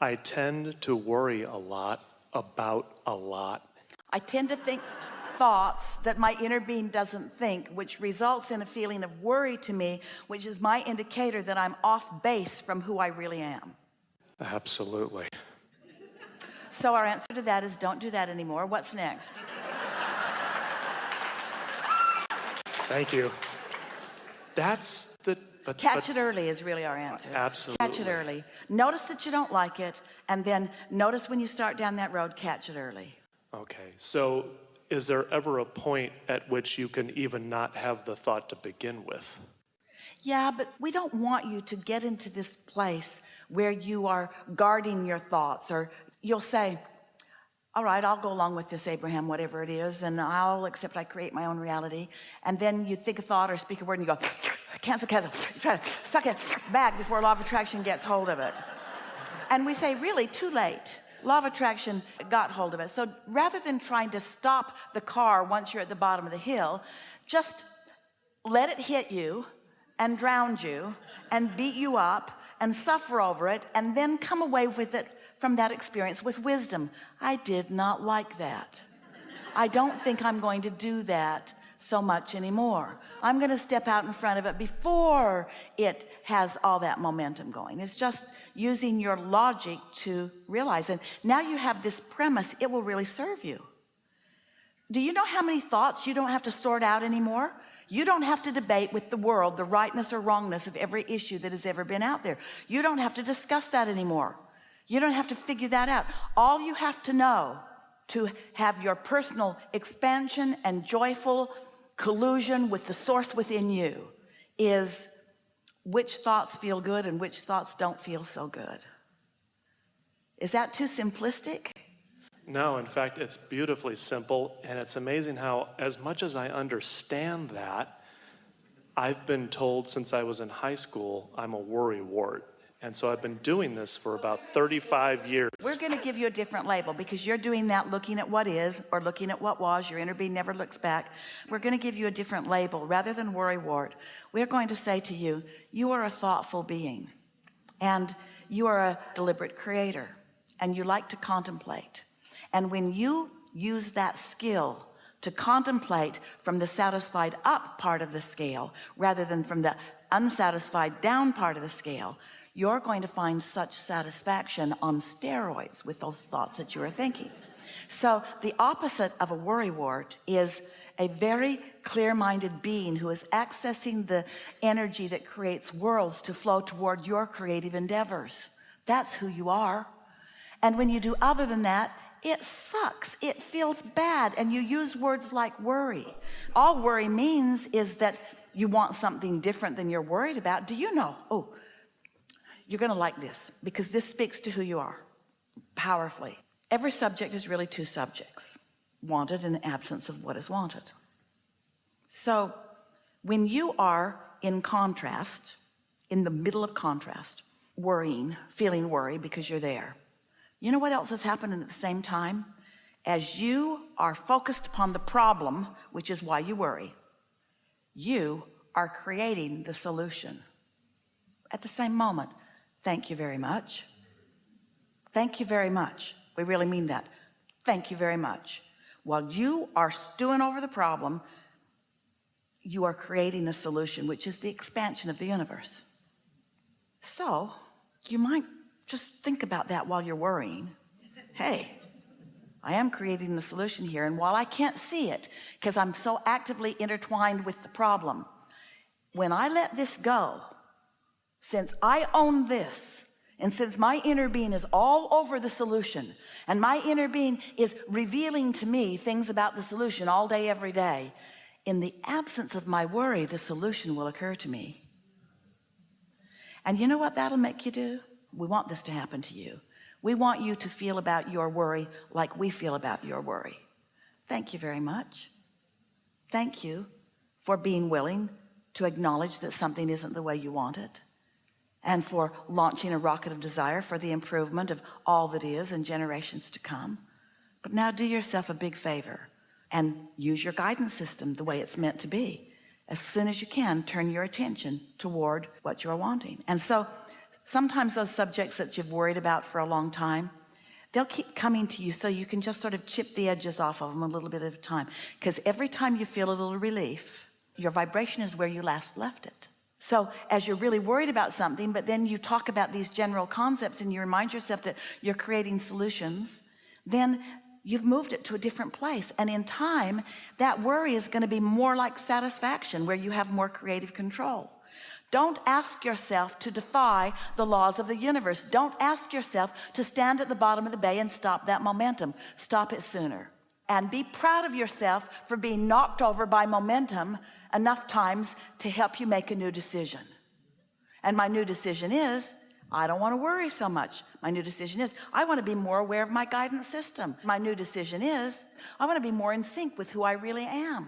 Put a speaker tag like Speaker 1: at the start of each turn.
Speaker 1: I tend to worry a lot about a lot.
Speaker 2: I tend to think thoughts that my inner being doesn't think, which results in a feeling of worry to me, which is my indicator that I'm off base from who I really am.
Speaker 1: Absolutely.
Speaker 2: So our answer to that is don't do that anymore. What's next?
Speaker 1: Thank you. That's the...
Speaker 2: Catch it early is really our answer.
Speaker 1: Absolutely.
Speaker 2: Catch it early. Notice that you don't like it, and then notice when you start down that road, catch it early.
Speaker 1: Okay, so is there ever a point at which you can even not have the thought to begin with?
Speaker 2: Yeah, but we don't want you to get into this place where you are guarding your thoughts, or you'll say, all right, I'll go along with this, Abraham, whatever it is, and I'll accept I create my own reality. And then you think a thought or speak a word and you go, cancel, you try to suck it back before law of attraction gets hold of it. And we say, really, too late. Law of attraction got hold of it. So rather than trying to stop the car once you're at the bottom of the hill, just let it hit you and drown you and beat you up and suffer over it, and then come away with it from that experience with wisdom. I did not like that. I don't think I'm going to do that so much anymore. I'm going to step out in front of it before it has all that momentum going. It's just using your logic to realize. And now you have this premise, it will really serve you. Do you know how many thoughts you don't have to sort out anymore? You don't have to debate with the world the rightness or wrongness of every issue that has ever been out there. You don't have to discuss that anymore. You don't have to figure that out. All you have to know to have your personal expansion and joyful collusion with the source within you is which thoughts feel good and which thoughts don't feel so good. Is that too simplistic?
Speaker 1: No, in fact, it's beautifully simple, and it's amazing how, as much as I understand that, I've been told since I was in high school, I'm a worrywart. And so I've been doing this for about 35 years.
Speaker 2: We're going to give you a different label because you're doing that looking at what is or looking at what was. Your inner being never looks back. We're going to give you a different label. Rather than worrywart, we're going to say to you, you are a thoughtful being, and you are a deliberate creator, and you like to contemplate. And when you use that skill to contemplate from the satisfied up part of the scale rather than from the unsatisfied down part of the scale, you're going to find such satisfaction on steroids with those thoughts that you are thinking. So the opposite of a worrywart is a very clear-minded being who is accessing the energy that creates worlds to flow toward your creative endeavors. That's who you are. And when you do other than that, it sucks, it feels bad, and you use words like worry. All worry means is that you want something different than you're worried about. Do you know? Oh, you're going to like this because this speaks to who you are powerfully. Every subject is really two subjects, wanted and absence of what is wanted. So when you are in contrast, in the middle of contrast, worrying, feeling worry because you're there, you know what else is happening at the same time? As you are focused upon the problem, which is why you worry, you are creating the solution at the same moment. Thank you very much. Thank you very much. We really mean that. Thank you very much. While you are stewing over the problem, you are creating a solution, which is the expansion of the universe. So you might just think about that while you're worrying. Hey, I am creating the solution here, and while I can't see it because I'm so actively intertwined with the problem, when I let this go, since I own this, and since my inner being is all over the solution, and my inner being is revealing to me things about the solution all day, every day, in the absence of my worry, the solution will occur to me. And you know what that'll make you do? We want this to happen to you. We want you to feel about your worry like we feel about your worry. Thank you very much. Thank you for being willing to acknowledge that something isn't the way you want it, and for launching a rocket of desire for the improvement of all that is in generations to come. But now do yourself a big favor and use your guidance system the way it's meant to be. As soon as you can, turn your attention toward what you're wanting. And so sometimes those subjects that you've worried about for a long time, they'll keep coming to you, so you can just sort of chip the edges off of them a little bit at a time, because every time you feel a little relief, your vibration is where you last left it. So as you're really worried about something, but then you talk about these general concepts and you remind yourself that you're creating solutions, then you've moved it to a different place. And in time, that worry is going to be more like satisfaction, where you have more creative control. Don't ask yourself to defy the laws of the universe. Don't ask yourself to stand at the bottom of the bay and stop that momentum. Stop it sooner. And be proud of yourself for being knocked over by momentum enough times to help you make a new decision. And my new decision is, I don't want to worry so much. My new decision is, I want to be more aware of my guidance system. My new decision is, I want to be more in sync with who I really am.